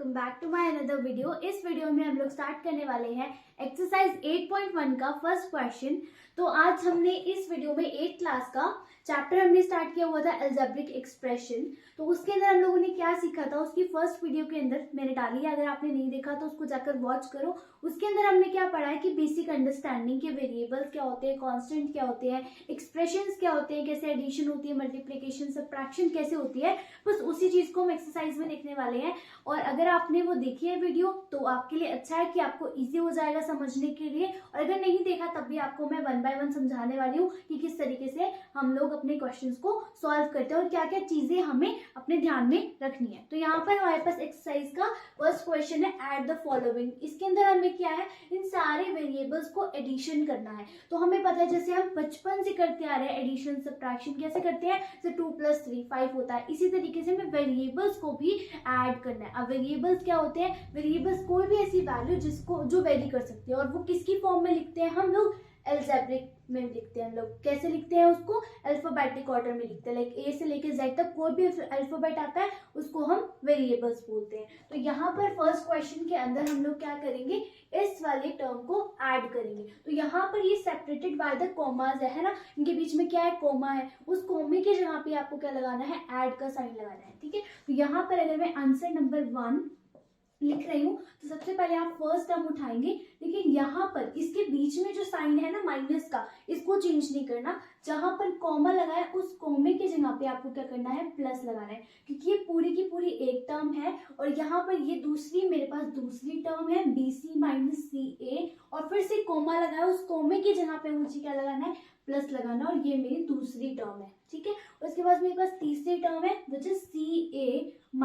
Welcome back to my another video. इस वीडियो में हम लोग स्टार्ट करने वाले हैं एक्सरसाइज 8.1 का फर्स्ट क्वेश्चन। तो आज हमने इस वीडियो में 8th क्लास का चैप्टर हमने स्टार्ट किया हुआ था अलजेब्रिक एक्सप्रेशन। तो उसके अंदर हम लोगों ने क्या सीखा था उसकी फर्स्ट वीडियो के अंदर मैंने डाली है, अगर आपने नहीं देखा तो उसको जाकर वॉच करो। उसके अंदर हमने क्या पढ़ा है कि बेसिक अंडरस्टैंडिंग के वेरिएबल्स क्या होते हैं, कांस्टेंट क्या होते हैं, एक्सप्रेशंस क्या होते हैं, कैसे एडिशन होती है, मल्टीप्लिकेशन सब्ट्रैक्शन कैसे होती है, बस उसी चीज को हम एक्सरसाइज में देखने वाले हैं। और अगर आपने वो देखी है वीडियो तो आपके लिए अच्छा है कि आपको इजी हो जाएगा समझने के लिए, और अगर नहीं देखा तब भी आपको मैं 1 बाय 1 समझाने वाली हूँ कि किस तरीके से हम लोग अपने क्वेश्चंस को सॉल्व करते हैं और क्या क्या चीजें हमें अपने ध्यान में रखनी है। तो यहाँ पर हमारे पास एक्सरसाइज का फर्स्ट क्वेश्चन है ऐड द फॉलोइंग। इसके अंदर हमें क्या है, इन सारे वेरिएबल्स को एडिशन करना है। तो हमें पता है जैसे हम बचपन से करते आ रहे हैं एडिशन सब्ट्रैक्शन कैसे करते हैं, जैसे 2 + 3 5 होता है, इसी तरीके से हमें वेरिएबल्स को भी ऐड करना है। अब वेरिएबल्स क्या होते हैं, वेरिएबल्स कोई भी ऐसी वैल्यू जिसको जो वेरी कर सकती है, और वो किसकी फॉर्म में लिखते हैं हम लोग, अलजेब्रिक में लिखते हैं। हम लोग कैसे लिखते हैं उसको, अल्फाबेटिक ऑर्डर में लिखते हैं, लाइक ए से लेके जेड तक कोई भी अल्फाबेट आता है उसको हम वेरिएबल्स बोलते हैं। तो यहाँ पर फर्स्ट क्वेश्चन के अंदर हम लोग क्या करेंगे, इस वाले टर्म को ऐड करेंगे। तो यहाँ पर ये सेपरेटेड बाय द कॉमाज है ना, इनके बीच में क्या है, कोमा है, उस कोमे के जगह पे आपको क्या लगाना है, ऐड का साइन लगाना है। ठीक है, तो यहाँ पर अगर मैं आंसर नंबर 1 लिख रही हूँ तो सबसे पहले आप फर्स्ट टर्म उठाएंगे, लेकिन यहाँ पर इसके बीच में जो साइन है ना माइनस का, इसको चेंज नहीं करना। जहां पर कॉमा लगा है उस कॉमे के जगह पे आपको क्या करना है, प्लस लगाना है, क्योंकि ये पूरी की पूरी एक टर्म है और यहाँ पर ये दूसरी मेरे पास दूसरी टर्म है BC - CA, और फिर से कॉमा लगा है, उस कॉमे की जगह पे मुझे क्या लगाना है, प्लस लगाना, और ये मेरी दूसरी टर्म है। ठीक है, उसके बाद मेरे पास तीसरी टर्म है विच इज CA -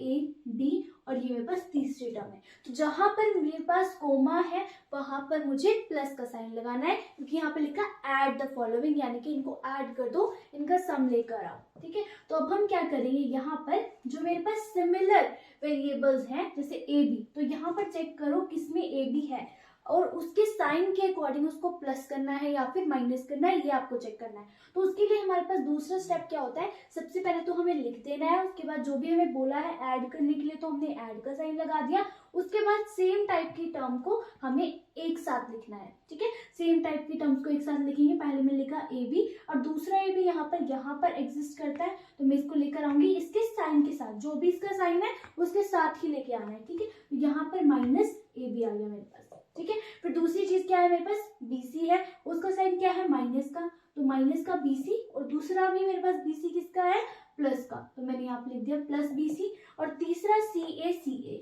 AB, और ये मेरे पास तीसरी टर्म है। तो जहां पर मेरे पास कोमा है वहां पर मुझे प्लस का साइन लगाना है, क्योंकि यहाँ पे लिखा ऐड द फॉलोइंग, यानी कि इनको ऐड कर दो, इनका सम लेकर आओ। ठीक है, तो अब हम क्या करेंगे, यहाँ पर जो मेरे पास सिमिलर वेरिएबल्स हैं जैसे AB, तो यहाँ पर चेक करो किसमें AB है और उसके साइन के अकॉर्डिंग उसको प्लस करना है या फिर माइनस करना है, ये आपको चेक करना है। तो उसके लिए हमारे पास दूसरा स्टेप क्या होता है, सबसे पहले तो हमें लिख देना है, उसके बाद जो भी हमें बोला है ऐड करने के लिए तो हमने ऐड का साइन लगा दिया। उसके बाद सेम टाइप की टर्म को हमें एक साथ लिखना है। ठीक है, सेम टाइप की टर्म्स को एक साथ लिखेंगे। पहले मैं लिखा AB और दूसरा AB यहाँ पर एग्जिस्ट करता है, तो मैं इसको लेकर आऊंगी इसके साइन के साथ, जो भी इसका साइन है उसके साथ ही लेके आना है। ठीक है, तो यहाँ पर -AB आ गया मेरे पास। ठीक है, फिर दूसरी चीज क्या है, मेरे पास BC है, उसका साइन क्या है, माइनस का, तो माइनस का BC, और दूसरा भी मेरे पास BC किसका है, प्लस का, तो मैंने यहाँ पे लिख दिया प्लस BC, और तीसरा CA,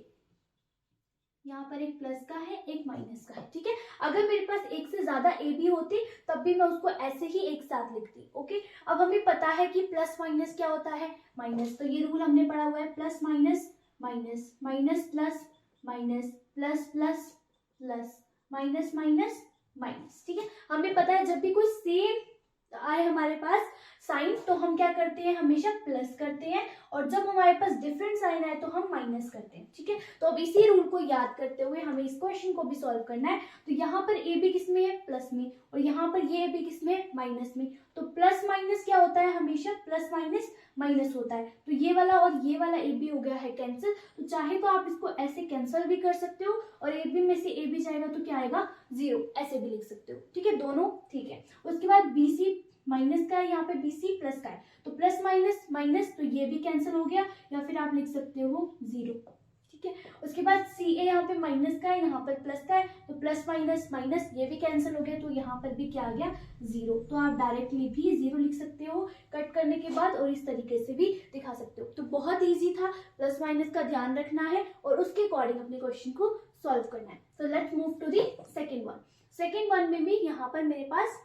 यहाँ पर एक प्लस का है एक माइनस का है। ठीक है, अगर मेरे पास एक से ज्यादा AB होती तब भी मैं उसको ऐसे ही एक साथ लिखती। ओके, अब हमें पता है कि प्लस माइनस क्या होता है, माइनस, तो ये रूल हमने पढ़ा हुआ है, plus minus minus, minus plus minus, plus plus plus, minus minus minus. ठीक है, हमें पता है जब भी कोई सेम आए हमारे पास साइन तो हम क्या करते हैं, हमेशा प्लस करते हैं, और जब हमारे पास डिफरेंट साइन आए तो हम माइनस करते हैं। ठीक है, तो अब इसी रूल को याद करते हुए हमें इस क्वेश्चन को भी सॉल्व करना है। तो यहाँ पर AB किस में है, प्लस में, और यहाँ पर ये AB किस में है, माइनस में। तो प्लस माइनस क्या होता है, हमेशा प्लस माइनस माइनस होता है। तो ये वाला और ये वाला AB हो गया है कैंसिल, तो चाहे तो आप इसको ऐसे कैंसिल भी कर सकते हो, और AB में से AB जाएगा तो क्या आएगा, 0, ऐसे भी लिख सकते हो। ठीक है, दोनों ठीक है। उसके बाद BC माइनस का है, यहाँ पे BC प्लस का है, तो प्लस माइनस माइनस, तो ये भी कैंसिल हो गया, या फिर आप लिख सकते हो 0। ठीक है, उसके बाद CA यहाँ पे माइनस का है, यहाँ पर प्लस का है, तो प्लस माइनस माइनस, ये भी कैंसिल हो गया, तो यहाँ पर भी क्या आ गया, 0। तो आप डायरेक्टली भी 0 लिख सकते हो कट करने के बाद, और इस तरीके से भी दिखा सकते हो। तो बहुत ईजी था, प्लस माइनस का ध्यान रखना है और उसके अकॉर्डिंग अपने क्वेश्चन को सॉल्व करना है। तो let's move to the second one. Second one में भी यहाँ पर मेरे पास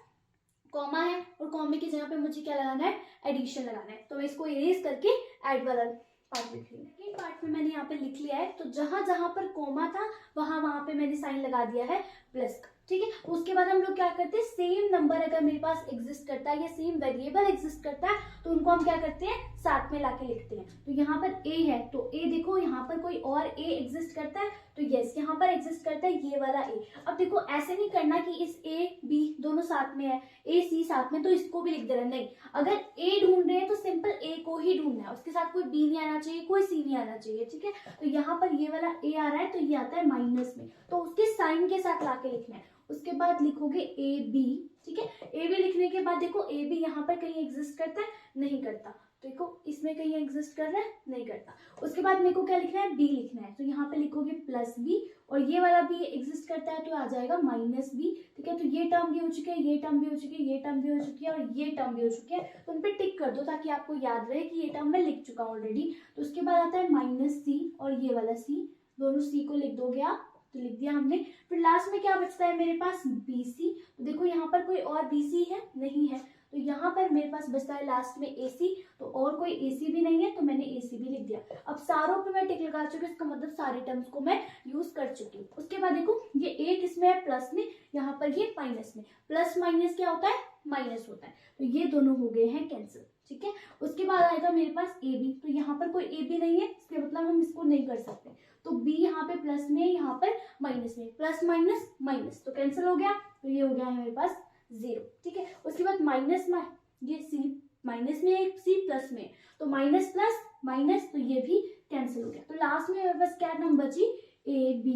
कॉमा है, और कॉमे की जगह पे मुझे क्या लगाना है, एडिशन लगाना है। तो मैं इसको इरेज करके ऐड वाला पार्ट लिख रही हूँ। सेकेंड पार्ट में मैंने यहाँ पे लिख लिया है, तो जहां जहां पर कॉमा था वहां पे मैंने साइन लगा दिया है प्लस का। ठीक है। उसके बाद हम लोग क्या करते हैं, सेम नंबर अगर मेरे पास एग्जिस्ट करता है या सेम वेरिएबल एग्जिस्ट करता है तो उनको हम क्या करते हैं, साथ में लाके लिखते हैं। तो यहाँ पर a है तो a देखो यहाँ पर कोई और a एग्जिस्ट करता है तो यस यहाँ पर एग्जिस्ट करता है ये वाला a। अब देखो ऐसे नहीं करना कि इस a b दोनों साथ में है, a c साथ में तो इसको भी लिख दे रहे हैं, नहीं। अगर a ढूंढ रहे हैं तो सिंपल a को ही ढूंढना है, उसके साथ कोई b नहीं आना चाहिए, कोई c नहीं आना चाहिए, ठीक है। तो यहाँ पर ये वाला a आ रहा है तो ये आता है माइनस में, तो उसके साइन के साथ लाके लिखना है। उसके बाद लिखोगे ए बी, ठीक है। ए बी लिखने के बाद देखो ए बी यहाँ पर कहीं एग्जिस्ट करता है, नहीं करता। देखो इसमें कहीं एग्जिस्ट कर रहा है, नहीं करता। उसके बाद मेरे को क्या लिखना है, बी लिखना है, तो यहाँ पे लिखोगे प्लस बी और ये वाला भी एग्जिस्ट करता है तो आ जाएगा माइनस बी, ठीक है। तो ये टर्म भी हो चुके हैं, ये टर्म भी हो चुकी है, ये टर्म भी हो चुकी है और ये टर्म भी हो चुके हैं, तो उन पर टिक कर दो ताकि आपको याद रहे कि ये टर्म मैं लिख चुका हूँ ऑलरेडी। तो उसके बाद आता है माइनस सी और ये वाला सी, दोनों सी को लिख दोगे आप, तो लिख दिया हमने। फिर लास्ट में क्या बचता है मेरे पास, BC। तो देखो यहाँ पर कोई और BC है, नहीं है, तो यहाँ पर मेरे पास बचता है लास्ट में AC, तो और कोई AC भी नहीं है तो मैंने AC भी लिख दिया। अब सारों पे मैं टिक लगा चुकी हूँ, इसका मतलब सारे टर्म्स को मैं यूज कर चुकी हूँ। उसके बाद देखो ये एक इसमें है प्लस में, यहाँ पर ये माइनस में, प्लस माइनस क्या होता है, माइनस होता है, तो ये दोनों हो गए हैं कैंसिल, ठीक है। उसके बाद आएगा मेरे पास AB, तो यहाँ पर कोई AB नहीं है, इसके मतलब हम इसको नहीं कर सकते, तो B यहाँ पे प्लस में, यहाँ पर माइनस में, प्लस माइनस माइनस तो कैंसिल हो गया, तो ये हो गया है मेरे पास 0, ठीक है। उसके बाद माइनस में ये C, माइनस में एक C प्लस में, तो माइनस प्लस माइनस तो ये भी कैंसिल हो गया। तो लास्ट में मेरे पास क्या नंबर बची, AB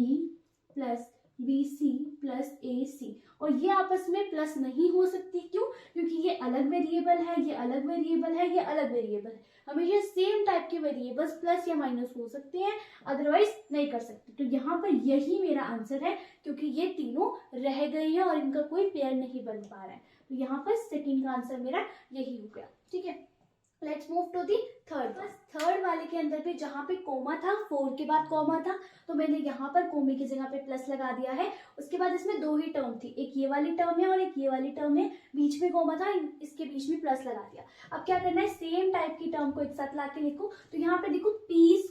plus BC plus AC, और ये आपस में प्लस नहीं हो सकती, क्यों, क्योंकि ये अलग वेरिएबल है, ये अलग वेरिएबल है, ये अलग वेरिएबल है। हमेशा सेम टाइप के वेरिएबल्स प्लस या माइनस हो सकते हैं, अदरवाइज नहीं कर सकते। तो यहाँ पर यही मेरा आंसर है, क्योंकि ये तीनों रह गए हैं और इनका कोई पेयर नहीं बन पा रहा है, तो यहाँ पर सेकंड का आंसर मेरा यही हो गया, ठीक है। Let's move to the third. बस थर्ड वाले के अंदर भी जहाँ पे कोमा था, 4 के बाद कोमा था, तो मैंने यहाँ पर कोमे की जगह पे प्लस लगा दिया है। उसके बाद इसमें 2 ही टर्म थी, एक ये वाली टर्म है और एक ये वाली टर्म है, बीच में कोमा था, इसके बीच में प्लस लगा दिया। अब क्या करना है, सेम टाइप की टर्म को एक साथ ला के लिखो, तो यहाँ पे देखो p²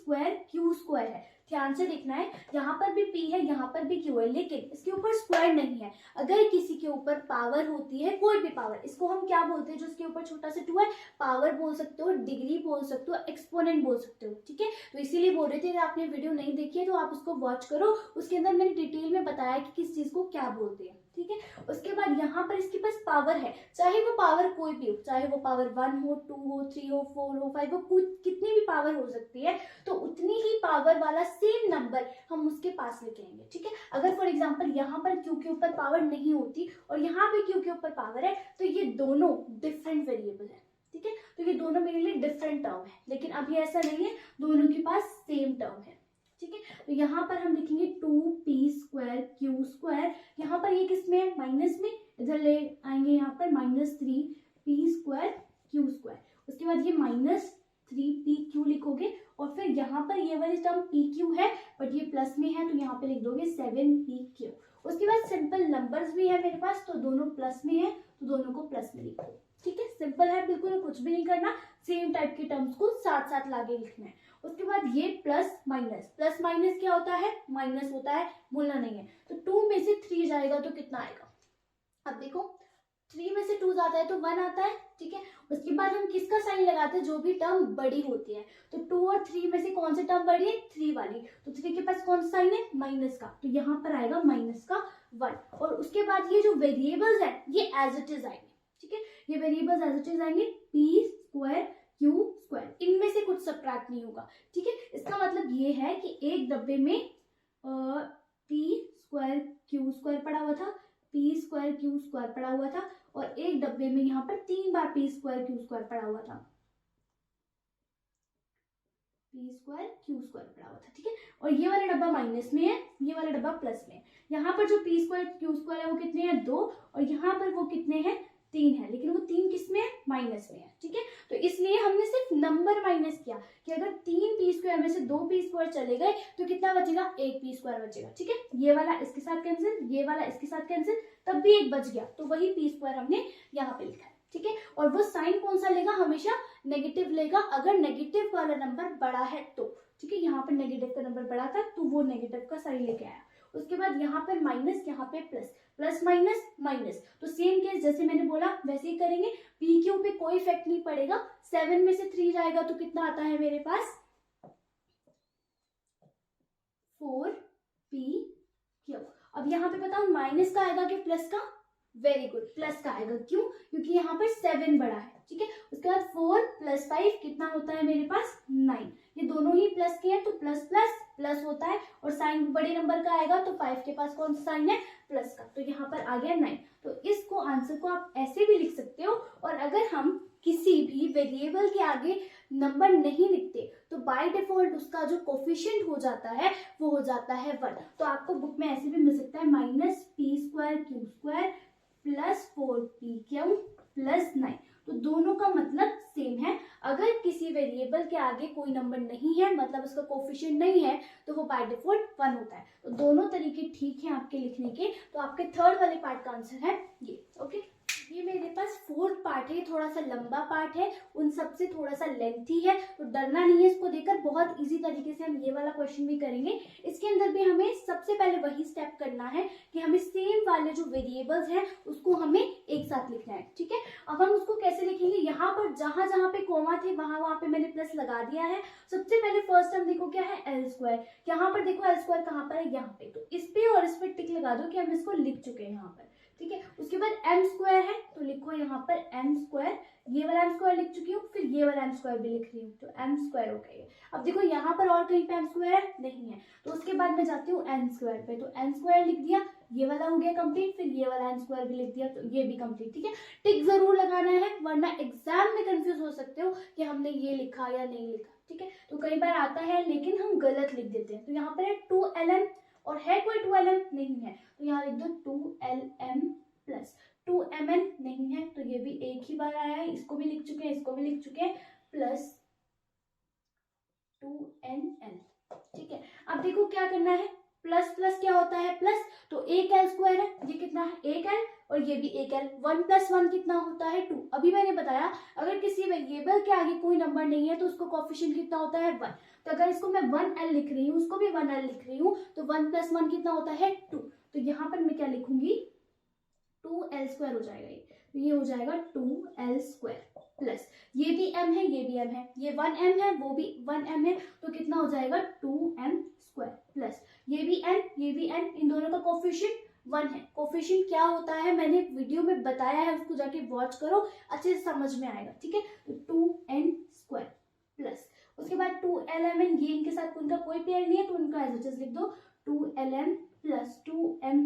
q² है, ध्यान से देखना है, यहाँ पर भी p है, यहाँ पर भी q है, लेकिन इसके ऊपर स्क्वायर नहीं है। अगर किसी के ऊपर पावर होती है, कोई भी पावर, इसको हम क्या बोलते हैं, जो इसके ऊपर छोटा सा 2 है, पावर बोल सकते हो, डिग्री बोल सकते हो, एक्सपोनेंट बोल सकते हो, ठीक है। तो इसीलिए बोल रहे थे, अगर आपने वीडियो नहीं देखी है तो आप उसको वॉच करो, उसके अंदर मैंने डिटेल में बताया कि किस चीज को क्या बोलते हैं, ठीक है। उसके बाद यहाँ पर इसके पास पावर है, चाहे वो पावर कोई भी हो, चाहे वो पावर 1 हो, 2 हो, 3 हो, 4 हो, 5 हो, कितनी भी पावर हो सकती है, तो उतनी ही पावर वाला सेम नंबर हम उसके पास लेके आएंगे, ठीक है। अगर फॉर एग्जांपल यहाँ पर Q के ऊपर पावर नहीं होती और यहाँ पे Q के ऊपर पावर है, तो ये दोनों डिफरेंट वेरिएबल है, ठीक है। तो ये दोनों मेरे लिए डिफरेंट टर्म है, लेकिन अभी ऐसा नहीं है, दोनों के पास सेम टर्म है, ठीक है। तो यहाँ पर हम लिखेंगे 2p² q², यहाँ पर ये किसमें है, माइनस में, इधर ले आएंगे यहाँ पर -3p² q²। उसके बाद ये -3pq लिखोगे और फिर यहाँ पर ये वाली टर्म pq है बट ये प्लस में है, तो यहाँ पे लिख दोगे 7pq। उसके बाद सिंपल नंबर्स भी है मेरे पास, तो दोनों प्लस में है तो दोनों को प्लस में लिखो, ठीक है। सिंपल है बिल्कुल, कुछ भी नहीं करना, सेम टाइप के टर्म्स को साथ साथ लाके लिखना है। उसके बाद ये प्लस माइनस क्या होता है, माइनस होता है, भूलना नहीं है। तो 2 में से 3 जाएगा तो कितना आएगा, अब देखो 3 में से 2 जाता है तो 1 आता है, ठीक है। उसके बाद हम किसका साइन लगाते हैं, जो भी टर्म बड़ी होती है, तो 2 और 3 में से कौन सी टर्म बड़ी है, 3 वाली, तो 3 के पास कौन सा साइन है, माइनस का, तो यहाँ पर आएगा -1। और उसके बाद ये जो वेरिएबल्स है ये एज इट इज आएंगे, ठीक है, ये वेरिएबल्स एज इट इज आएंगे, p² q², इनमें से कुछ सब्ट्रैक्ट नहीं होगा, ठीक है। इसका मतलब ये है कि एक डब्बे में p² q² पड़ा हुआ था, p² q² पड़ा हुआ था, और एक डब्बे में यहाँ पर 3 बार p² q² पड़ा हुआ था, p² q² पड़ा हुआ था, ठीक है। और ये वाला डब्बा माइनस में है, ये वाला डब्बा प्लस में है। यहाँ पर जो p² q² है वो कितने हैं, 2, और यहाँ पर वो कितने हैं, 3 है, लेकिन वो 3 किस में है, माइनस में है, ठीक है। तो इसलिए हमने सिर्फ नंबर माइनस किया कि अगर 3 p² में से 2 p² चले गए तो कितना बचेगा, 1 p² बचेगा, ठीक है। ये वाला इसके साथ कैंसिल, ये वाला इसके साथ कैंसिल, तब भी 1 बच गया, तो वही p² हमने यहाँ पे लिखा है, ठीक है। और वो साइन कौन सा लेगा, हमेशा नेगेटिव लेगा, अगर नेगेटिव वाला नंबर बड़ा है तो, ठीक है। यहाँ पर नेगेटिव का नंबर बड़ा था तो वो नेगेटिव का साइन लेके आया। उसके बाद यहाँ पर माइनस, यहाँ पे प्लस, प्लस माइनस माइनस। तो सेम केस जैसे मैंने बोला वैसे ही करेंगे। पी क्यू पे कोई इफेक्ट नहीं पड़ेगा, 7 में से 3 जाएगा तो कितना आता है मेरे पास 4p क्यू। अब यहाँ पे बताओ माइनस का आएगा कि प्लस का, वेरी गुड, प्लस का आएगा। क्यों? क्योंकि यहाँ पर 7 बड़ा है, ठीक है। उसके बाद 4 + 5 कितना होता है मेरे पास 9। ये दोनों ही प्लस के हैं तो प्लस प्लस प्लस होता है, और साइन बड़े नंबर का आएगा तो 5 के पास कौन सा साइन है, प्लस का, तो यहाँ पर आ गया 9। तो इसको आंसर को आप ऐसे भी लिख सकते हो। और अगर हम किसी भी वेरिएबल के आगे नंबर नहीं लिखते तो बाय डिफॉल्ट उसका जो कोफिशिएंट हो जाता है वो हो जाता है 1। तो आपको बुक में ऐसे भी मिल सकता है -p² q² + 4p क्यू + 9। तो दोनों का मतलब सेम है। अगर किसी वेरिएबल के आगे कोई नंबर नहीं है, मतलब उसका कोफिशिएंट नहीं है, तो वो बाय डिफॉल्ट 1 होता है। तो दोनों तरीके ठीक हैं आपके लिखने के। तो आपके थर्ड वाले पार्ट का आंसर है ये। ओके, ये मेरे पास फोर्थ पार्ट है, थोड़ा सा लंबा पार्ट है, उन सबसे थोड़ा सा लेंथी है, तो डरना नहीं है इसको देखकर। बहुत इजी तरीके से हम ये वाला क्वेश्चन भी करेंगे। इसके अंदर भी हमें सबसे पहले वही स्टेप करना है कि हमें सेम वाले जो वेरिएबल्स हैं उसको हमें एक साथ लिखना है, ठीक है। अब हम उसको कैसे लिखेंगे, यहाँ पर जहां जहां पे कोमा थे वहां पे मैंने प्लस लगा दिया है। सबसे पहले फर्स्ट टर्म देखो क्या है, l²। यहाँ पर देखो l² कहाँ पर है, यहाँ पे, तो इस पे और इस पे टिक लगा दो कि हम इसको लिख चुके हैं यहाँ पर, ठीक है। उसके बाद m² है तो लिखो यहाँ पर m², ये वाला m² लिख चुकी हूँ, फिर ये वाला m² भी लिख रही हूँ, तो m² हो गया। अब देखो यहाँ पर और कहीं पे m² है नहीं है, तो उसके बाद मैं जाती हूँ n² पे, तो n² लिख दिया, ये वाला हो गया कंप्लीट, फिर ये वाला n² भी लिख दिया, तो ये भी कंप्लीट, ठीक है। टिक जरूर लगाना है वरना एग्जाम में कंफ्यूज हो सकते हो कि हमने ये लिखा या नहीं लिखा, ठीक है। तो कई बार आता है लेकिन हम गलत लिख देते हैं। तो यहाँ पर है 2lm, और है कोई 2lm नहीं है, तो यहाँ लिख दो 2lm + 2mn नहीं है, तो ये भी एक ही बार आया है, इसको भी लिख चुके हैं, इसको भी लिख चुके हैं, प्लस 2nl, ठीक है। अब देखो क्या करना है, प्लस प्लस क्या होता है प्लस, तो एक l² है, ये कितना है एक l, और ये भी एक l, 1 + 1 कितना होता है 2। अभी मैंने बताया अगर किसी वेरिएबल के आगे कोई नंबर नहीं है तो उसको कोफिशिएंट कितना होता है 1। तो अगर इसको मैं 1l लिख रही हूँ, उसको भी 1l लिख रही हूँ, तो 1 + 1 कितना होता है 2। तो यहाँ पर मैं क्या लिखूंगी 2l² हो जाएगा, ये हो जाएगा 2l² प्लस, ये भी m है, ये भी m है, ये 1m है, वो भी 1m है, तो कितना हो जाएगा 2m² प्लस, ये भी n, ये भी n, इन दोनों का कोफिशिएंट 1 है। कोफिशिएंट क्या होता है मैंने वीडियो में बताया है, उसको जाके वॉच करो, अच्छे से समझ में आएगा, ठीक है। तो 2n² प्लस, उसके बाद 2lmn, ये इनके साथ उनका कोई पेयर नहीं है तो उनका एज इट इज लिख दो 2lm + 2mn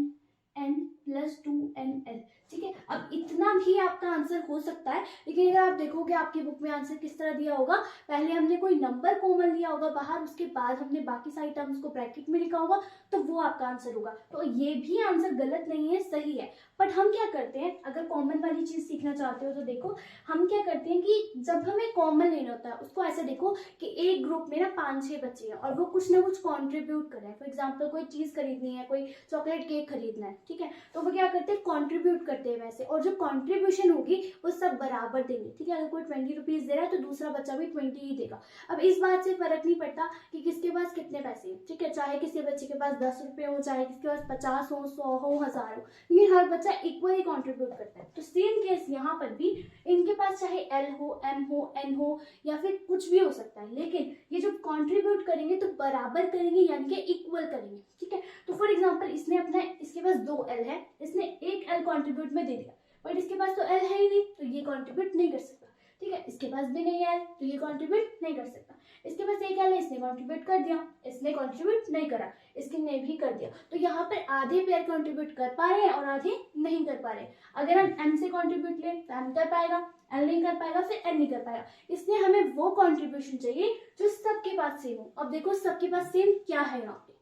+ 2nl, ठीक है। अब इतना भी आपका आंसर हो सकता है, लेकिन अगर आप देखोगे आपकी बुक में आंसर किस तरह दिया होगा, पहले हमने कोई नंबर कॉमन लिया होगा बाहर, उसके बाद हमने बाकी सारी टर्म्स को ब्रैकेट में लिखा होगा, तो वो आपका आंसर होगा। तो ये भी आंसर गलत नहीं है, सही है। बट हम क्या करते हैं, अगर कॉमन वाली चीज सीखना चाहते हो तो देखो हम क्या करते हैं कि जब हमें कॉमन लेना होता है, उसको ऐसे देखो कि एक ग्रुप में ना 5-6 बच्चे हैं और वो कुछ ना कुछ कॉन्ट्रीब्यूट कर रहे हैं। फॉर एग्जाम्पल कोई चीज खरीदनी है, कोई चॉकलेट केक खरीदना है, ठीक है, तो वो क्या करते हैं कॉन्ट्रीब्यूट करते हैं वैसे, और जो कॉन्ट्रीब्यूशन होगी वो सब बराबर देंगे, ठीक है। अगर कोई 20 रुपीज दे रहा है तो दूसरा बच्चा भी 20 ही देगा। अब इस बात से फर्क नहीं पड़ता कि किसके पास कितने पैसे हैं, ठीक है, चाहे किसी बच्चे के पास 10 रुपए हो, चाहे किसके पास 50 हो, 100 हो, 1000 हो, लेकिन हर बच्चा इक्वली कॉन्ट्रीब्यूट करता है। तो सेम केस यहाँ पर भी, इनके पास चाहे एल हो, एम हो, एन हो, या फिर कुछ भी हो सकता है, लेकिन ये जो कॉन्ट्रीब्यूट करेंगे तो बराबर करेंगे, यानी कि इक्वल करेंगे, ठीक है। तो फॉर एग्जाम्पल इसने अपना, इसके पास 2 एल है, इसने 1 एल कॉन्ट्रीब्यूट में दे दिया, बट इसके पास तो एल है ही नहीं, तो ये कॉन्ट्रीब्यूट नहीं कर सकता, ठीक है। इसके पास भी नहीं है तो ये कॉन्ट्रीब्यूट नहीं कर सकता। इसके पास 1 एल है, इसने कॉन्ट्रीब्यूट कर दिया, इसने कॉन्ट्रीब्यूट नहीं करा, इसके ने भी कर दिया, तो यहाँ पर आधे पेयर कॉन्ट्रीब्यूट कर पा रहे हैं और आधे नहीं कर पा रहे। अगर हम एम से कॉन्ट्रीब्यूट लें तो एम कर पाएगा, एल नहीं कर पाएगा, फिर एन नहीं कर पाएगा। इसलिए हमें वो कॉन्ट्रीब्यूशन चाहिए जो सबके पास सेम हो। अब देखो सबके पास सेम क्या है, यहाँ पे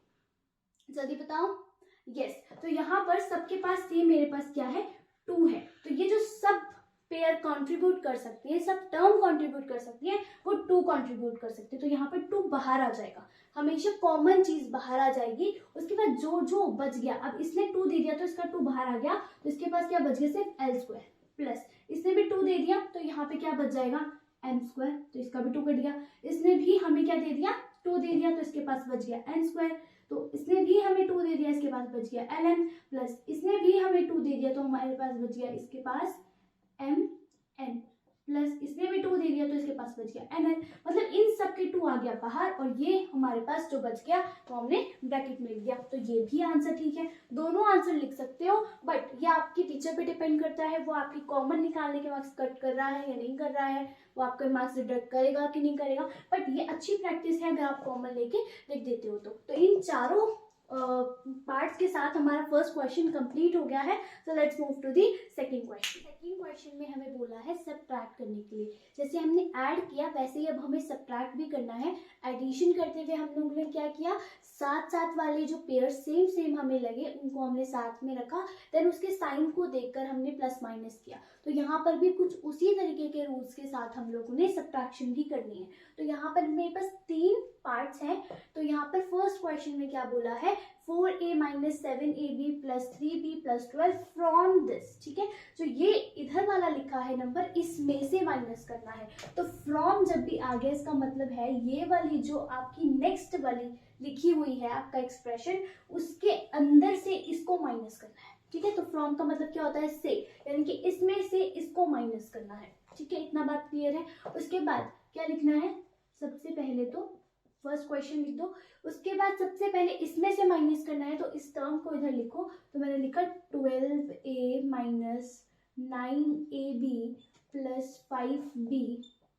जल्दी बताओ। यस, तो यहाँ पर सबके पास सेम मेरे पास क्या है 2 है। तो ये जो सब पेयर कंट्रीब्यूट कर सकती है, सब टर्म कंट्रीब्यूट कर सकती है, वो 2 कंट्रीब्यूट कर सकती है। तो यहाँ पर 2 बाहर आ जाएगा, हमेशा कॉमन चीज बाहर आ जाएगी। उसके बाद जो जो बच गया, अब इसने 2 दे दिया तो इसका 2 बाहर आ गया, तो इसके पास क्या बच गया सिर्फ l² प्लस, इसने भी 2 दे दिया तो यहाँ पे क्या बच जाएगा m², तो इसका भी 2 कट गया। इसने भी हमें क्या दे दिया 2 दे दिया, तो इसके पास बच गया n², तो इसने भी हमें 2 दे दिया, इसके पास बच गया ln, प्लस इसने भी हमें 2 दे दिया तो हमारे पास बच गया इसके पास mn, प्लस इसने भी 2 दे दिया तो इसके पास बच गया nn। मतलब इन सब के 2 आ गया बाहर और ये हमारे पास जो बच गया तो हमने ब्रैकेट में लिख दिया। तो ये भी आंसर ठीक है, दोनों आंसर लिख सकते हो, बट ये आपकी टीचर पे डिपेंड करता है, वो आपकी कॉमन निकालने के मार्क्स कट कर रहा है या नहीं कर रहा है, वो आपके मार्क्स डिडक्ट करेगा कि नहीं करेगा। बट ये अच्छी प्रैक्टिस है अगर आप कॉमन लेके लिख देते हो तो इन चारों पार्ट्स के साथ हमारा फर्स्ट क्वेश्चन कंप्लीट हो गया है। So let's move to the second question. Second question में हमें बोला है सब्ट्रैक्ट करने के लिए। जैसे हमने ऐड किया वैसे ही अब हमें सब्ट्रैक्ट भी करना है। एडिशन करते हुए हम लोगों ने क्या किया, साथ साथ वाले जो पेयर सेम हमें लगे उनको हमने साथ में रखा, देन उसके साइन को देखकर हमने प्लस माइनस किया। तो यहाँ पर भी कुछ उसी तरीके के रूल्स के साथ हम लोगों ने सब्ट्रैक्शन भी करनी है। तो यहाँ पर मेरे पास 3 पार्ट्स हैं। तो यहाँ पर फर्स्ट क्वेश्चन में क्या बोला है, 4a minus 7ab plus 3b plus 12 from this, ठीक है। जो ये इधर वाला लिखा है नंबर, इसमें से माइनस करना है। तो फ्रॉम जब भी आ गया इसका मतलब है ये वाली जो आपकी नेक्स्ट वाली लिखी हुई है आपका एक्सप्रेशन, उसके अंदर से इसको माइनस करना है, ठीक है। तो फ्रॉम का मतलब क्या होता है, से, यानी कि इसमें से इसको माइनस करना है, ठीक है। इतना बात क्लियर है। उसके बाद क्या लिखना है, सबसे पहले तो फर्स्ट क्वेश्चन लिख दो, उसके बाद सबसे पहले इसमें से माइनस करना है। तो इस टर्म को इधर लिखो। तो मैंने लिखा 12a minus 9ab plus 5b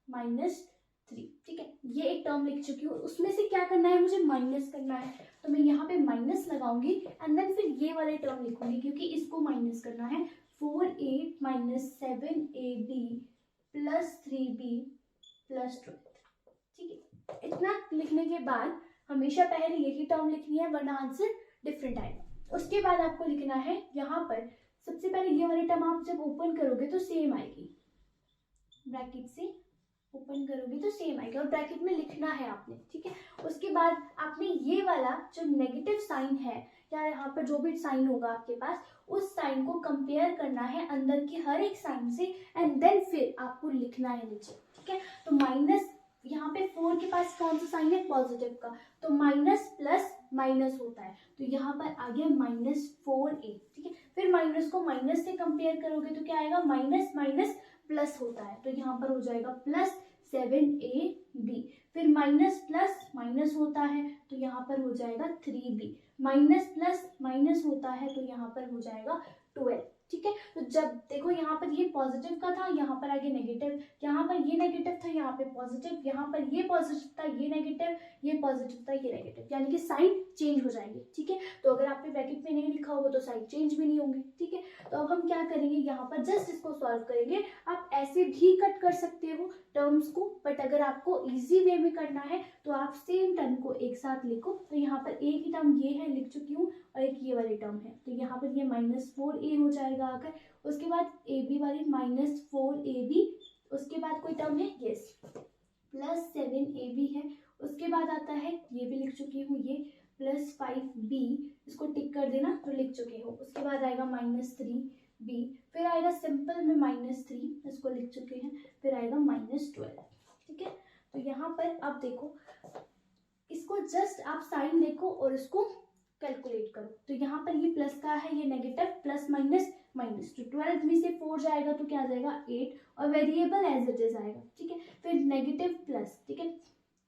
minus 3, ठीक है। ये एक टर्म लिख चुकी हूँ। उसमें से क्या करना है, मुझे माइनस करना है। तो मैं यहाँ पे माइनस लगाऊंगी एंड देन फिर ये वाले टर्म लिखूंगी क्योंकि इसको माइनस करना है। 4a minus 7ab plus 3b plus 12, ठीक है। इतना लिखने के बाद हमेशा पहले यही टर्म लिखनी है वरना आंसर डिफरेंट आएगा। उसके बाद आपको लिखना है यहाँ पर सबसे पहले ये वाली टर्म आप जब ओपन करोगे तो सेम आएगी, ब्रैकेट से ओपन करोगे तो सेम आएगा और ब्रैकेट में लिखना है आपने, ठीक है। उसके बाद आपने ये वाला जो नेगेटिव साइन है या यहाँ पर जो भी साइन होगा आपके पास, उस साइन को कंपेयर करना है अंदर के हर एक साइन से एंड देन फिर आपको लिखना है नीचे, ठीक है। तो माइनस, यहाँ पे 4 के पास कौन सा साइन है, पॉजिटिव का, तो माइनस प्लस माइनस होता है। तो यहाँ पर आ गया माइनस 4a, ठीक है। फिर माइनस को माइनस से कंपेयर करोगे तो क्या आएगा, माइनस माइनस प्लस होता है। तो यहाँ पर हो जाएगा प्लस 7ab। फिर माइनस प्लस माइनस होता है तो यहाँ पर हो जाएगा 3b। माइनस प्लस माइनस होता है तो यहाँ पर हो जाएगा 12, ठीक है। तो जब देखो यहाँ पर ये पॉजिटिव का था, यहाँ पर आगे नेगेटिव, यहाँ पर ये नेगेटिव था, यहाँ पे पॉजिटिव, यहाँ पर ये पॉजिटिव था, ये नेगेटिव, ये पॉजिटिव था, ये नेगेटिव, यानी कि साइन चेंज हो जाएंगे, ठीक है। तो अगर आपने ब्रैकेट में नहीं लिखा होगा तो साइन चेंज भी नहीं होंगे, ठीक है। तो अब हम क्या करेंगे, यहाँ पर जस्ट इसको सॉल्व करेंगे। आप ऐसे भी कट कर सकते हो टर्म्स को, बट अगर आपको इजी वे में करना है तो आप सेम टर्म को एक साथ लिखो। तो यहाँ पर एक ही टर्म ये है, लिख चुकी हूँ, और एक ये वाली टर्म है। तो यहाँ पर ये माइनस 4a हो जाएगा आकर, उसके बाद ab वाली माइनस 4ab, उसके बाद कोई टर्म है, यस, प्लस 7ab है। उसके बाद आता है, ये भी लिख चुकी हूँ, ये प्लस 5b, इसको टिक कर देना तो लिख चुके हो। उसके बाद आएगा माइनस 3b, फिर आएगा सिंपल में माइनस 3, इसको लिख चुके हैं, फिर आएगा माइनस 12, ठीक है। तो यहाँ पर अब देखो, इसको जस्ट आप साइन देखो और इसको कैलकुलेट करो। तो यहाँ पर ये प्लस का है, ये नेगेटिव, प्लस माइनस माइनस, तो 12 में से 4 जाएगा तो क्या आ जाएगा, 8, और वेरिएबल एज इट इज आएगा, ठीक है। फिर नेगेटिव प्लस, ठीक है,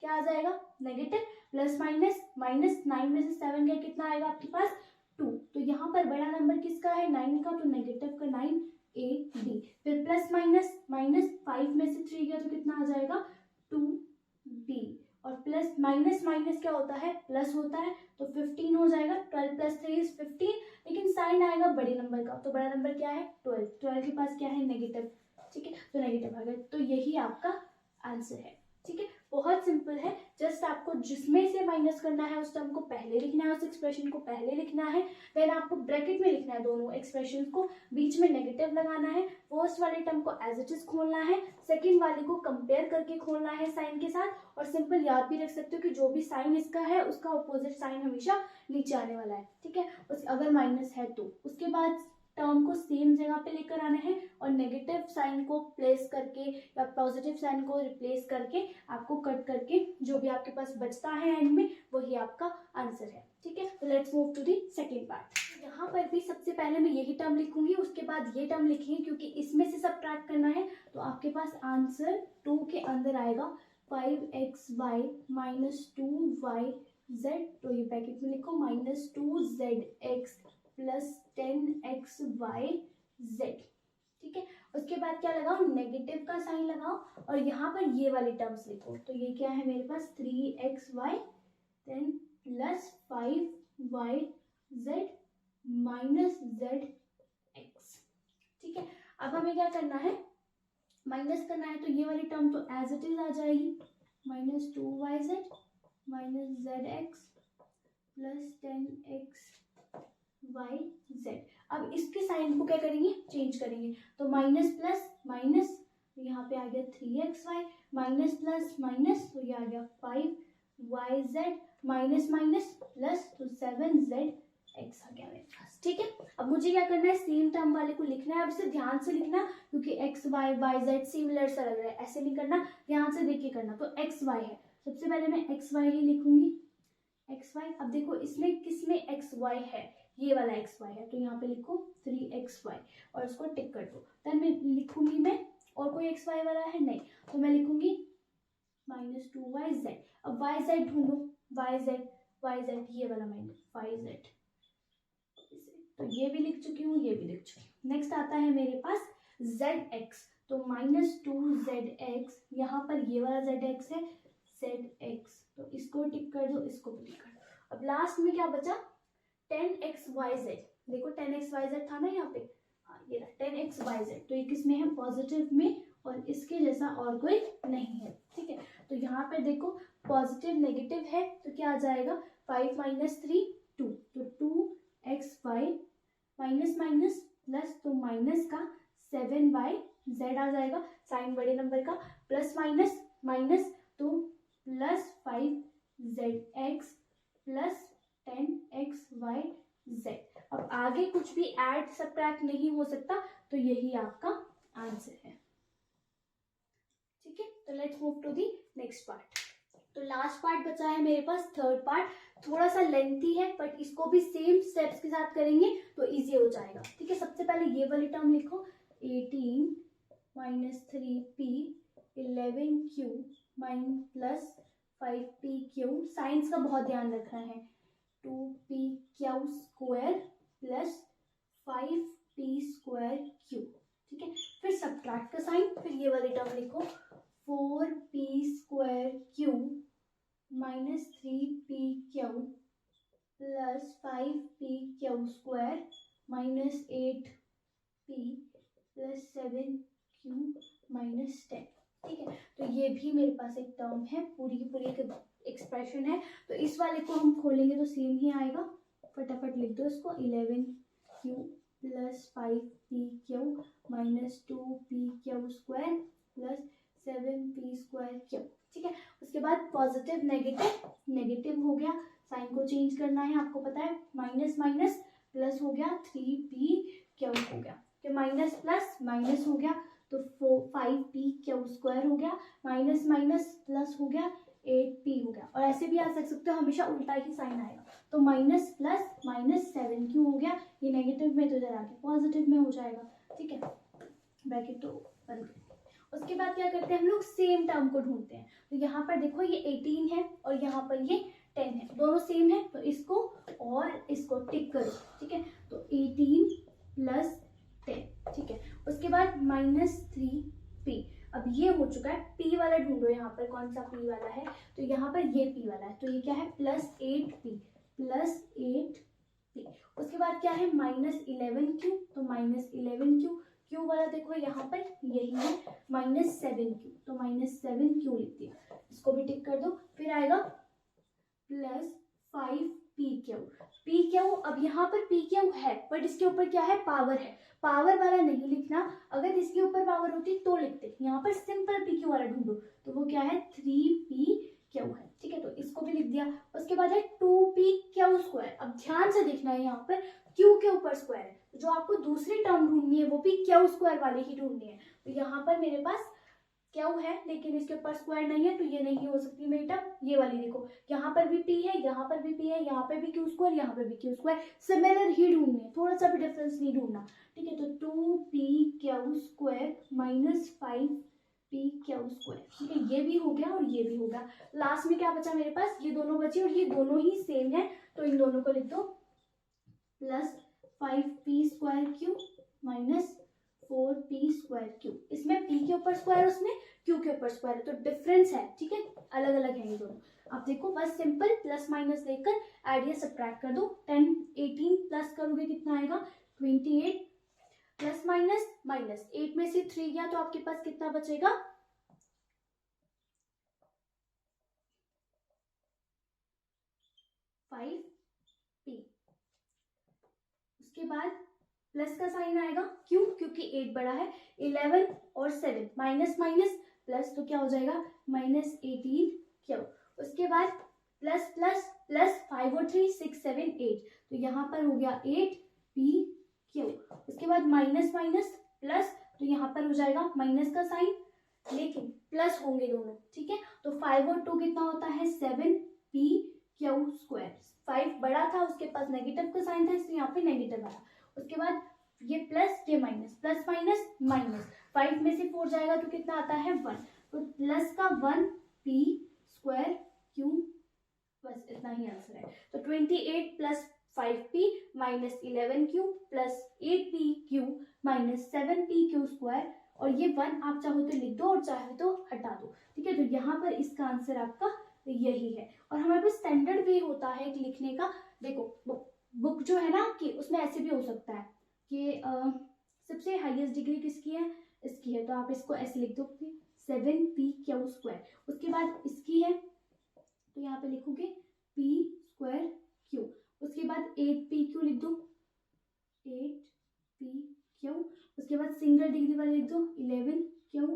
क्या आ जाएगा, नेगेटिव प्लस माइनस, माइनस 9 में से 7 गया, कितना आएगा आपके पास, 2। तो यहाँ पर बड़ा नंबर किसका है, 9 का, तो नेगेटिव का 9ab। फिर प्लस माइनस, माइनस 5 में से 3 गया तो कितना आ जाएगा, 2b, और प्लस माइनस माइनस क्या होता है, प्लस होता है, तो 15 हो जाएगा। 12 प्लस 3 इज 15, लेकिन साइन आएगा बड़े नंबर का, तो बड़ा नंबर क्या है, 12। 12 के पास क्या है, नेगेटिव, ठीक है, तो नेगेटिव आ गया। तो यही आपका आंसर है, ठीक है। बहुत सिंपल है, जस्ट आपको जिसमें से माइनस करना है उस टर्म को पहले लिखना है, उस एक्सप्रेशन को पहले लिखना है, देन आपको ब्रैकेट में लिखना है दोनों एक्सप्रेशन को, बीच में नेगेटिव लगाना है, फर्स्ट वाले टर्म को एज इट इज खोलना है, सेकंड वाले को कंपेयर करके खोलना है साइन के साथ, और सिंपल याद भी रख सकते हो कि जो भी साइन इसका है उसका अपोजिट साइन हमेशा नीचे आने वाला है, ठीक है, अगर माइनस है तो। उसके बाद टर्म को सेम जगह पे लेकर आना है और नेगेटिव साइन को प्लेस करके या पॉजिटिव साइन को रिप्लेस करके आपको कट करके जो भी आपके पास बचता है एंड में वही आपका आंसर है। ठीक है, तो let's move to the second part. यहाँ पर भी सबसे पहले मैं यही टर्म लिखूंगी, उसके बाद ये टर्म लिखेंगे क्योंकि इसमें से सब्ट्रैक्ट करना है। तो आपके पास आंसर 2 के अंदर आएगा 5xy माइनस 2yz, तो ये ब्रैकेट में लिखो -2zx प्लस 10xyz। ठीक है, उसके बाद क्या लगाओ, नेगेटिव का साइन लगाओ और यहाँ पर ये वाली टर्म्स लिखो। तो ये क्या है मेरे पास 3xy then plus 5yz minus zx। ठीक है, अब हमें क्या करना है, माइनस करना है। तो ये वाली टर्म तो एज इट इज आ जाएगी -2yz minus zx plus 10xyz। अब इसके साइन को क्या करेंगे, चेंज करेंगे। तो माइनस प्लस माइनस, यहाँ पे आ गया 3xy माइनस प्लस माइनस, तो ये आ गया 5yz माइनस माइनस प्लस, तो 7zx आ गया मेरे पास। ठीक है, अब मुझे क्या करना है, सेम टर्म वाले को लिखना है। अब इसे ध्यान से लिखना क्योंकि x y y z similar सा लग रहा है, ऐसे नहीं करना, ध्यान से देख के करना। तो x y है, सबसे पहले मैं x y ही लिखूंगी x y। अब देखो इसमें किसमें x y है, ये वाला x y है, तो यहाँ पे लिखो 3xy और इसको टिक कर दो। देन मैं लिखूंगी मैं, और कोई x y वाला है नहीं, तो मैं लिखूंगी -2yz। अब yz ढूंढो, yz ये वाला -5z, तो ये भी लिख चुकी हूँ, ये भी लिख चुकी हूँ। नेक्स्ट आता है मेरे पास zx, तो -2zx, यहाँ पर ये वाला zx है zx, तो इसको टिक कर दो, इसको भी टिक कर दो। अब लास्ट में क्या बचा, 10xyz। देखो 10xyz था ना यहाँ पे, हाँ ये रहा 10xyz, तो ये किस में है, पॉजिटिव में, और इसके जैसा और कोई नहीं है। ठीक है, तो यहाँ पे देखो पॉजिटिव नेगेटिव है, तो क्या आ जाएगा 5 माइनस 3 2, तो 2xy माइनस माइनस प्लस, तो माइनस का 7yz आ जाएगा, साइन बड़े नंबर का, प्लस माइनस माइनस, तो प्लस 5zx प्लस 10xyz। अब आगे कुछ भी ऐड सब्ट्रैक्ट नहीं हो सकता, तो यही आपका आंसर है। ठीक है, तो let's move to the next part. तो लास्ट पार्ट बचा है मेरे पास, थर्ड पार्ट, थोड़ा सा लेंथी है बट इसको भी सेम स्टेप्स के साथ करेंगे तो इजी हो जाएगा। ठीक है, सबसे पहले ये वाली टर्म लिखो 18 minus 3p 11q plus 5pq, science का बहुत ध्यान रखना है, 2pq square plus 5p square q। ठीक है, फिर सब्ट्रैक्ट का साइन, फिर ये वाली टर्म लिखो 4p square q minus 3pq plus 5pq square minus 8p plus 7q minus 10। ठीक है, तो ये भी मेरे पास एक टर्म है, पूरी की पूरी एक एक्सप्रेशन है। तो इस वाले को हम खोलेंगे तो सेम ही आएगा, फटाफट लिख दो इसको 11q plus 5pq minus 2pq square plus 7p square q। ठीक है, उसके बाद पॉजिटिव नेगेटिव, नेगेटिव हो गया, साइन को चेंज करना है, आपको पता है, माइनस माइनस प्लस हो गया 3pq हो गया, कि माइनस प्लस माइनस हो गया, तो 5pq स्क्वायर हो गया, माइनस माइनस प्लस हो गया 8p हो गया, और ऐसे भी आ सकते हो, हमेशा उल्टा ही साइन आएगा, तो माइनस प्लस माइनस 7q हो गया, ये नेगेटिव में तो इधर आके पॉजिटिव में हो जाएगा। ठीक है, ब्रैकेट तो बंद कर। उसके बाद क्या करते हैं हम लोग, सेम टर्म को ढूंढते हैं। तो यहाँ पर देखो ये 18 है और यहाँ पर ये 10 है, दोनों सेम है, तो इसको और इसको टिक करो। ठीक है, तो 18 प्लस 10। ठीक है, उसके बाद माइनस 3p, अब ये हो चुका है, p वाला ढूंढो, यहाँ पर कौन सा p वाला है, तो यहाँ पर ये p वाला है, तो ये क्या है प्लस 8p प्लस 8p। उसके बाद क्या है -11q, तो -11q, q वाला देखो यहाँ पर यही है -7q, तो -7q लिख दिया, इसको भी टिक कर दो। फिर आएगा प्लस 5pq, pq, अब यहाँ पर pq है बट इसके ऊपर क्या है, पावर है, पावर वाला नहीं लिखना, अगर इसके ऊपर पावर होती तो लिखते, यहाँ पर सिंपल pq वाला ढूंढो, तो वो क्या है 3pq है। ठीक है, तो इसको भी लिख दिया। उसके बाद है 2pq क्यू स्क्वायर। अब ध्यान से देखना है, यहाँ पर क्यू के ऊपर स्क्वायर है, जो आपको दूसरी टर्म ढूंढनी है वो भी क्यू स्क्वायर वाली ही ढूंढनी है। तो यहाँ पर मेरे पास क्यू है लेकिन इसके ऊपर स्क्वायर नहीं है, तो ये नहीं हो सकती मेरी टर्म। ये वाली देखो, यहाँ पर भी p है, यहाँ पर भी p है, यहाँ पे भी क्यू स्क्वायर, यहाँ पे भी क्यू स्क्वायर, सिमिलर ही ढूंढनी है, थोड़ा सा भी डिफरेंस नहीं ढूंढना, ठीक है। तो 2p Q square minus 5p Q square, ठीक है। ये भी हो गया और ये भी हो गया। लास्ट में क्या बचा मेरे पास, ये दोनों बचे और ये दोनों ही सेम है, तो इन दोनों को लिख दो plus 5p square Q minus 4p square Q. इसमें p के ऊपर स्क्वायर, उसमें q के ऊपर स्क्वायर है, तो डिफरेंस है, ठीक है, अलग अलग है ये दोनों। अब देखो बस सिंपल प्लस माइनस लेकर ऐड या सब्ट्रैक्ट कर दो। 10 18 प्लस करोगे कितना आएगा 28, प्लस माइनस माइनस 8 में से 3 गया तो आपके पास कितना बचेगा 5p। उसके बाद प्लस का साइन आएगा, क्यों, क्योंकि 8 बड़ा है। 11 और 7 माइनस माइनस प्लस, तो क्या हो जाएगा माइनस 18 क्यू। उसके बाद प्लस प्लस प्लस 5 और 3 6 7 8, तो यहाँ पर हो गया 8p क्यू। उसके बाद माइनस माइनस प्लस, तो यहाँ पर हो जाएगा माइनस का साइन, लेकिन प्लस होंगे दोनों, ठीक है। तो 5 और 2 कितना होता है 7p क्यू स्क्वायर। 5 बड़ा था, उसके पास नेगेटिव का साइन था, इसलिए यहाँ पे नेगेटिव आया। उसके बाद ये प्लस ये माइनस, प्लस माइनस माइनस, 5 में से 4 जाएगा तो कितना आता है 1, तो प्लस का 1p स्क्वायर क्यू, बस इतना ही आंसर है। तो 28 plus 5p minus 11q plus 8p Q minus 7p Q square, और ये 1 आप चाहो तो लिख दो और चाहे तो हटा दो, ठीक है। तो यहाँ पर इसका आंसर आपका यही है। और हमारे पास स्टैंडर्ड वे होता है लिखने का, देखो बुक जो है ना कि उसमें ऐसे भी हो सकता है कि सबसे हाईएस्ट डिग्री किसकी है, इसकी है, तो आप इसको ऐसे लिख दो कि 7p क्यू स्क्वायर। उसके बाद इसकी है तो यहाँ पे लिखोगे p स्क्वायर क्यू। उसके बाद 8p क्यू लिख दो, 8p क्यू। उसके बाद सिंगल डिग्री वाले लिख दो 11q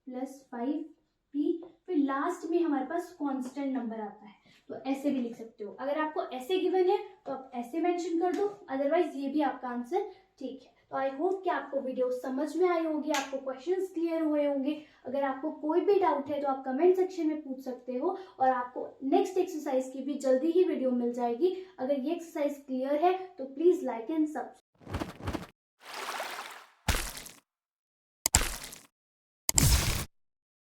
प्लस 5p। फिर लास्ट में हमारे पास कांस्टेंट नंबर आता है, तो ऐसे भी लिख सकते हो। अगर आपको ऐसे गिवन है तो आप ऐसे मेंशन कर दो, अदरवाइज ये भी आपका आंसर ठीक है। तो आई होप कि आपको वीडियो समझ में आई होगी, आपको क्वेश्चंस क्लियर हुए होंगे। अगर आपको कोई भी डाउट है तो आप कमेंट सेक्शन में पूछ सकते हो, और आपको नेक्स्ट एक्सरसाइज की भी जल्दी ही वीडियो मिल जाएगी। अगर ये एक्सरसाइज क्लियर है तो प्लीज लाइक एंड सब्सक्राइब।